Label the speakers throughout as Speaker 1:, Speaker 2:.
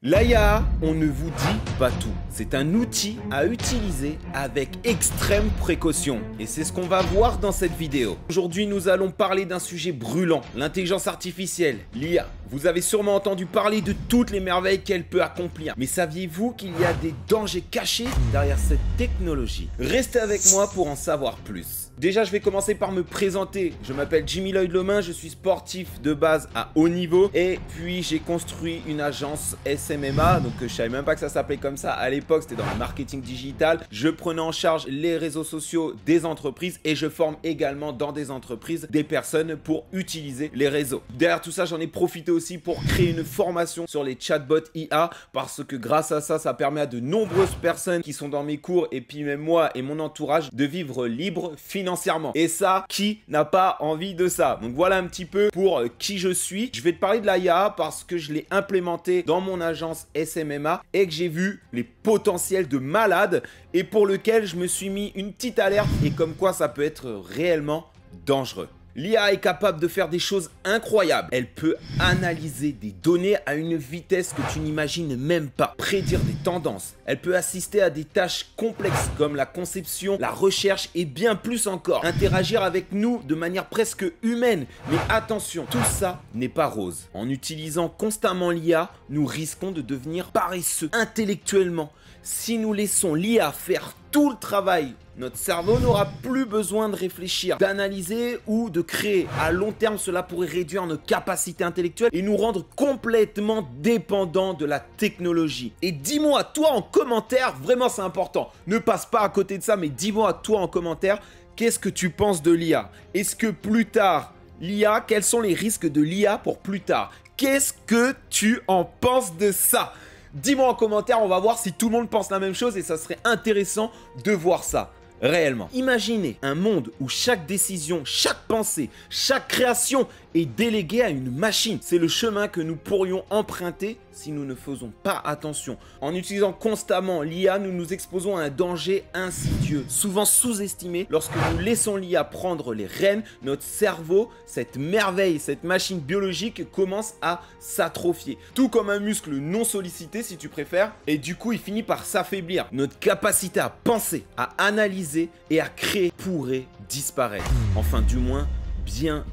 Speaker 1: L'IA, on ne vous dit pas tout. C'est un outil à utiliser avec extrême précaution. Et c'est ce qu'on va voir dans cette vidéo. Aujourd'hui, nous allons parler d'un sujet brûlant, l'intelligence artificielle, l'IA. Vous avez sûrement entendu parler de toutes les merveilles qu'elle peut accomplir. Mais saviez-vous qu'il y a des dangers cachés derrière cette technologie? Restez avec moi pour en savoir plus. Déjà, je vais commencer par me présenter. Je m'appelle Jimmy Lloyd Lomain, je suis sportif de base à haut niveau. Et puis, j'ai construit une agence SMMA. Donc, je savais même pas que ça s'appelait comme ça à l'époque. C'était dans le marketing digital. Je prenais en charge les réseaux sociaux des entreprises. Et je forme également dans des entreprises des personnes pour utiliser les réseaux. Derrière tout ça, j'en ai profité aussi pour créer une formation sur les chatbots IA. Parce que grâce à ça, ça permet à de nombreuses personnes qui sont dans mes cours et puis même moi et mon entourage de vivre libre financièrement. Et ça, qui n'a pas envie de ça? Donc voilà un petit peu pour qui je suis. Je vais te parler de l'IA parce que je l'ai implémenté dans mon agence SMMA et que j'ai vu les potentiels de malade et pour lequel je me suis mis une petite alerte et comme quoi ça peut être réellement dangereux. L'IA est capable de faire des choses incroyables. Elle peut analyser des données à une vitesse que tu n'imagines même pas, prédire des tendances. Elle peut assister à des tâches complexes comme la conception, la recherche et bien plus encore. Interagir avec nous de manière presque humaine. Mais attention, tout ça n'est pas rose. En utilisant constamment l'IA, nous risquons de devenir paresseux intellectuellement. Si nous laissons l'IA faire tout le travail, notre cerveau n'aura plus besoin de réfléchir, d'analyser ou de créer. À long terme, cela pourrait réduire nos capacités intellectuelles et nous rendre complètement dépendants de la technologie. Et dis-moi, toi en commentaire, vraiment c'est important, ne passe pas à côté de ça, mais dis-moi toi en commentaire, qu'est-ce que tu penses de l'IA? Est-ce que plus tard, l'IA, quels sont les risques de l'IA pour plus tard? Qu'est-ce que tu en penses de ça? Dis-moi en commentaire, on va voir si tout le monde pense la même chose et ça serait intéressant de voir ça. Réellement. Imaginez un monde où chaque décision, chaque pensée, chaque création est déléguée à une machine. C'est le chemin que nous pourrions emprunter si nous ne faisons pas attention. En utilisant constamment l'IA, nous nous exposons à un danger insidieux, souvent sous-estimé. Lorsque nous laissons l'IA prendre les rênes, notre cerveau, cette merveille, cette machine biologique commence à s'atrophier. Tout comme un muscle non sollicité si tu préfères. Et du coup, il finit par s'affaiblir. Notre capacité à penser, à analyser et à créer pourrait disparaître. Enfin, du moins,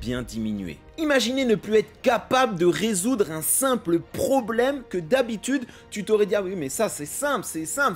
Speaker 1: bien diminuer. Imaginez ne plus être capable de résoudre un simple problème que d'habitude tu t'aurais dit ah oui mais ça c'est simple,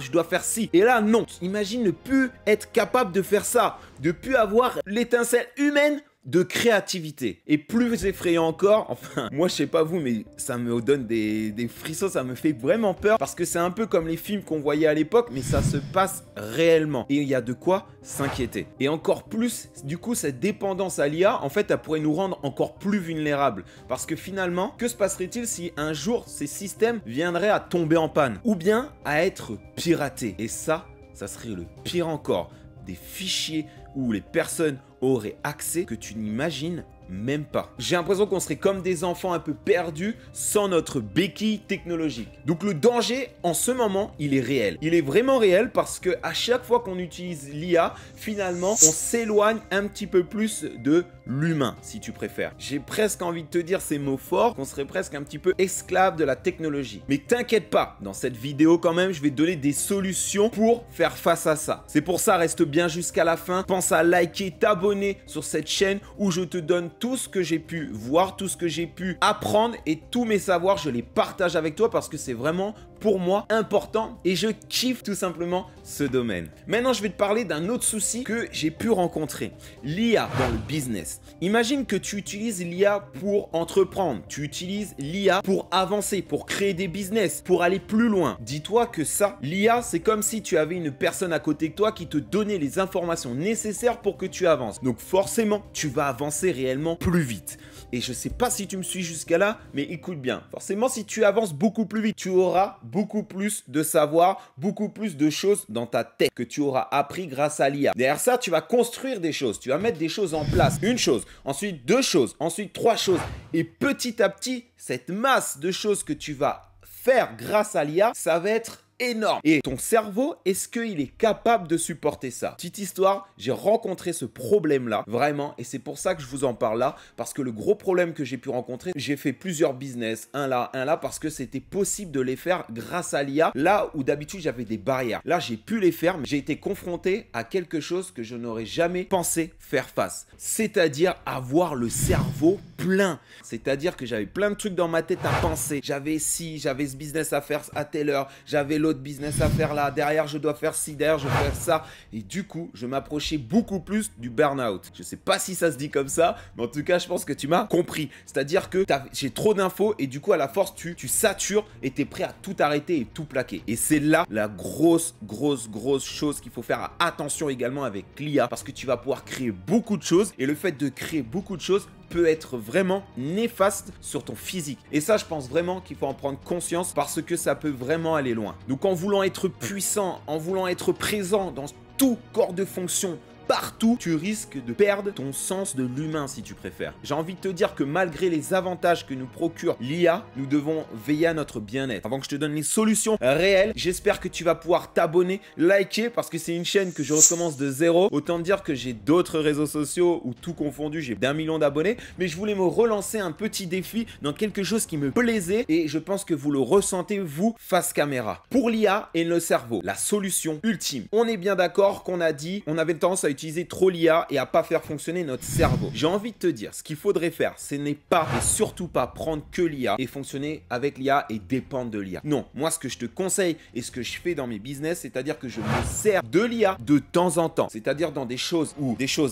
Speaker 1: je dois faire ci. Et là non, imagine ne plus être capable de faire ça, de plus avoir l'étincelle humaine de créativité. Et plus effrayant encore, enfin moi je sais pas vous mais ça me donne des frissons, ça me fait vraiment peur parce que c'est un peu comme les films qu'on voyait à l'époque mais ça se passe réellement et il y a de quoi s'inquiéter. Et encore plus du coup cette dépendance à l'IA en fait elle pourrait nous rendre encore plus vulnérables parce que finalement que se passerait-il si un jour ces systèmes viendraient à tomber en panne ou bien à être piratés? Et ça serait le pire encore, des fichiers où les personnes auraient accès que tu n'imagines même pas. J'ai l'impression qu'on serait comme des enfants un peu perdus sans notre béquille technologique. Donc le danger en ce moment, il est réel. Il est vraiment réel parce que à chaque fois qu'on utilise l'IA, finalement, on s'éloigne un petit peu plus de l'humain, si tu préfères. J'ai presque envie de te dire ces mots forts, qu'on serait presque un petit peu esclave de la technologie. Mais t'inquiète pas, dans cette vidéo quand même, je vais te donner des solutions pour faire face à ça. C'est pour ça, reste bien jusqu'à la fin. Pense à liker, t'abonner sur cette chaîne où je te donne tout ce que j'ai pu voir, tout ce que j'ai pu apprendre et tous mes savoirs, je les partage avec toi parce que c'est vraiment pour moi important et je kiffe tout simplement ce domaine. Maintenant, je vais te parler d'un autre souci que j'ai pu rencontrer. L'IA dans le business. Imagine que tu utilises l'IA pour entreprendre, tu utilises l'IA pour avancer, pour créer des business, pour aller plus loin. Dis-toi que ça, l'IA, c'est comme si tu avais une personne à côté de toi qui te donnait les informations nécessaires pour que tu avances. Donc forcément, tu vas avancer réellement plus vite. Et je sais pas si tu me suis jusqu'à là, mais écoute bien. Forcément, si tu avances beaucoup plus vite, tu auras beaucoup plus de savoir, beaucoup plus de choses dans ta tête que tu auras appris grâce à l'IA. Derrière ça, tu vas construire des choses, tu vas mettre des choses en place. Une chose, ensuite deux choses, ensuite trois choses. Et petit à petit, cette masse de choses que tu vas faire grâce à l'IA, ça va être énorme. Et ton cerveau, est-ce qu'il est capable de supporter ça? Petite histoire, j'ai rencontré ce problème-là, vraiment, et c'est pour ça que je vous en parle là, parce que le gros problème que j'ai pu rencontrer, j'ai fait plusieurs business, un là, parce que c'était possible de les faire grâce à l'IA, là où d'habitude j'avais des barrières. Là, j'ai pu les faire, mais j'ai été confronté à quelque chose que je n'aurais jamais pensé faire face, c'est-à-dire avoir le cerveau plein. C'est-à-dire que j'avais plein de trucs dans ma tête à penser. J'avais j'avais ce business à faire à telle heure, j'avais l'autre business à faire là, derrière je dois faire ci, derrière je dois faire ça. Et du coup, je m'approchais beaucoup plus du burn-out. Je sais pas si ça se dit comme ça, mais en tout cas, je pense que tu m'as compris. C'est-à-dire que j'ai trop d'infos et du coup, à la force, tu satures et tu es prêt à tout arrêter et tout plaquer. Et c'est là la grosse chose qu'il faut faire attention également avec l'IA, parce que tu vas pouvoir créer beaucoup de choses et le fait de créer beaucoup de choses peut être vraiment néfaste sur ton physique. Et ça, je pense vraiment qu'il faut en prendre conscience parce que ça peut vraiment aller loin. Donc en voulant être puissant, en voulant être présent dans tout corps de fonction, partout, tu risques de perdre ton sens de l'humain si tu préfères. J'ai envie de te dire que malgré les avantages que nous procure l'IA, nous devons veiller à notre bien-être. Avant que je te donne les solutions réelles, j'espère que tu vas pouvoir t'abonner, liker, parce que c'est une chaîne que je recommence de zéro. Autant te dire que j'ai d'autres réseaux sociaux où tout confondu, j'ai d'1 million d'abonnés, mais je voulais me relancer un petit défi dans quelque chose qui me plaisait et je pense que vous le ressentez, vous, face caméra. Pour l'IA et le cerveau, la solution ultime. On est bien d'accord qu'on a dit, on avait tendance à utiliser trop l'IA et à pas faire fonctionner notre cerveau. J'ai envie de te dire, ce qu'il faudrait faire, ce n'est pas et surtout pas prendre que l'IA et fonctionner avec l'IA et dépendre de l'IA. Non, moi ce que je te conseille et ce que je fais dans mes business, c'est-à-dire que je me sers de l'IA de temps en temps. C'est-à-dire dans des choses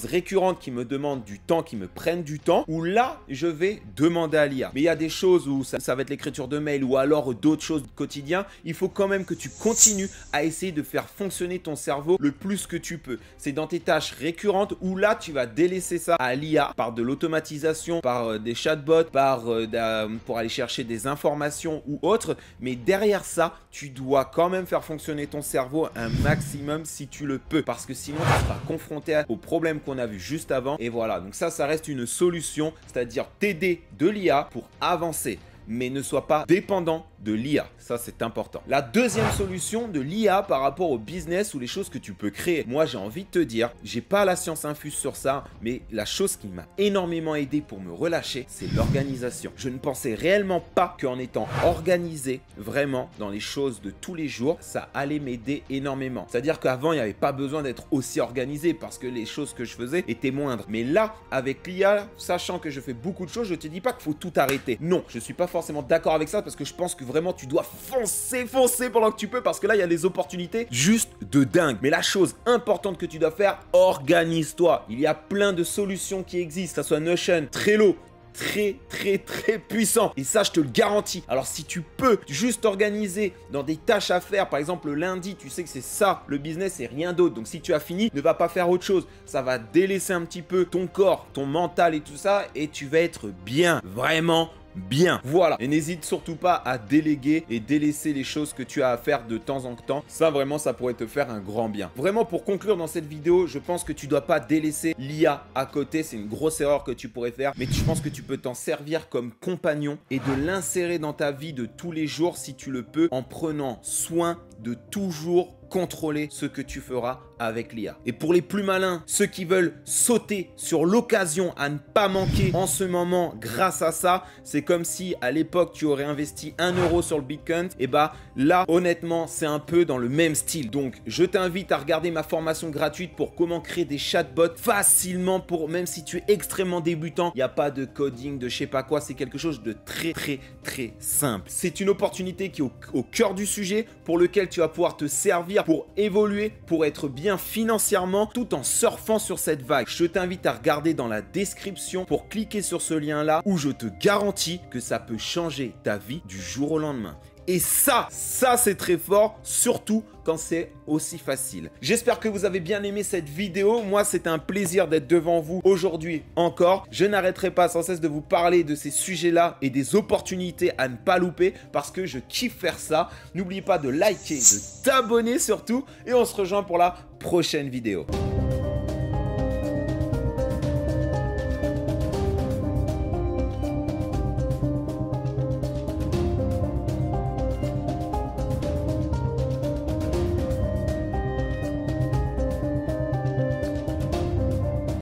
Speaker 1: récurrentes qui me demandent du temps, qui me prennent du temps, où là, je vais demander à l'IA. Mais il y a des choses où ça va être l'écriture de mail ou alors d'autres choses du quotidien. Il faut quand même que tu continues à essayer de faire fonctionner ton cerveau le plus que tu peux. C'est dans tes tâches récurrentes où là, tu vas délaisser ça à l'IA par de l'automatisation, par des chatbots, pour aller chercher des informations ou autres. Mais derrière ça, tu dois quand même faire fonctionner ton cerveau un maximum si tu le peux. Parce que sinon, tu seras confronté aux problèmes qu'on a vu juste avant. Et voilà, donc ça reste une solution, c'est-à-dire t'aider de l'IA pour avancer. Mais ne sois pas dépendant de l'IA. Ça, c'est important. La deuxième solution de l'IA par rapport au business ou les choses que tu peux créer. Moi, j'ai envie de te dire, j'ai pas la science infuse sur ça, mais la chose qui m'a énormément aidé pour me relâcher, c'est l'organisation. Je ne pensais réellement pas qu'en étant organisé vraiment dans les choses de tous les jours, ça allait m'aider énormément. C'est-à-dire qu'avant, il n'y avait pas besoin d'être aussi organisé parce que les choses que je faisais étaient moindres. Mais là, avec l'IA, sachant que je fais beaucoup de choses, je te dis pas qu'il faut tout arrêter. Non, je suis pas forcément d'accord avec ça parce que je pense que vraiment tu dois foncer pendant que tu peux parce que là il y a des opportunités juste de dingue. Mais la chose importante que tu dois faire, organise-toi. Il y a plein de solutions qui existent, que ce soit Notion, Trello, très puissant et ça je te le garantis. Alors si tu peux juste organiser dans des tâches à faire, par exemple le lundi tu sais que c'est ça le business et rien d'autre, donc si tu as fini ne va pas faire autre chose, ça va délaisser un petit peu ton corps, ton mental et tout ça et tu vas être bien, vraiment bien. Voilà. Et n'hésite surtout pas à déléguer et délaisser les choses que tu as à faire de temps en temps. Ça, vraiment, ça pourrait te faire un grand bien. Vraiment, pour conclure dans cette vidéo, je pense que tu dois pas délaisser l'IA à côté. C'est une grosse erreur que tu pourrais faire. Mais je pense que tu peux t'en servir comme compagnon et de l'insérer dans ta vie de tous les jours si tu le peux en prenant soin de toujours contrôler ce que tu feras avec l'IA. Et pour les plus malins, ceux qui veulent sauter sur l'occasion à ne pas manquer en ce moment grâce à ça, c'est comme si à l'époque tu aurais investi 1 euro sur le Bitcoin, et bah là honnêtement c'est un peu dans le même style. Donc je t'invite à regarder ma formation gratuite pour comment créer des chatbots facilement, pour même si tu es extrêmement débutant, il n'y a pas de coding, de je sais pas quoi, c'est quelque chose de très simple. C'est une opportunité qui est au cœur du sujet pour lequel tu vas pouvoir te servir pour évoluer, pour être bien financièrement tout en surfant sur cette vague. Je t'invite à regarder dans la description pour cliquer sur ce lien là où je te garantis que ça peut changer ta vie du jour au lendemain. Et ça c'est très fort, surtout quand c'est aussi facile. J'espère que vous avez bien aimé cette vidéo. Moi, c'est un plaisir d'être devant vous aujourd'hui encore. Je n'arrêterai pas sans cesse de vous parler de ces sujets-là et des opportunités à ne pas louper parce que je kiffe faire ça. N'oubliez pas de liker, de t'abonner surtout et on se rejoint pour la prochaine vidéo.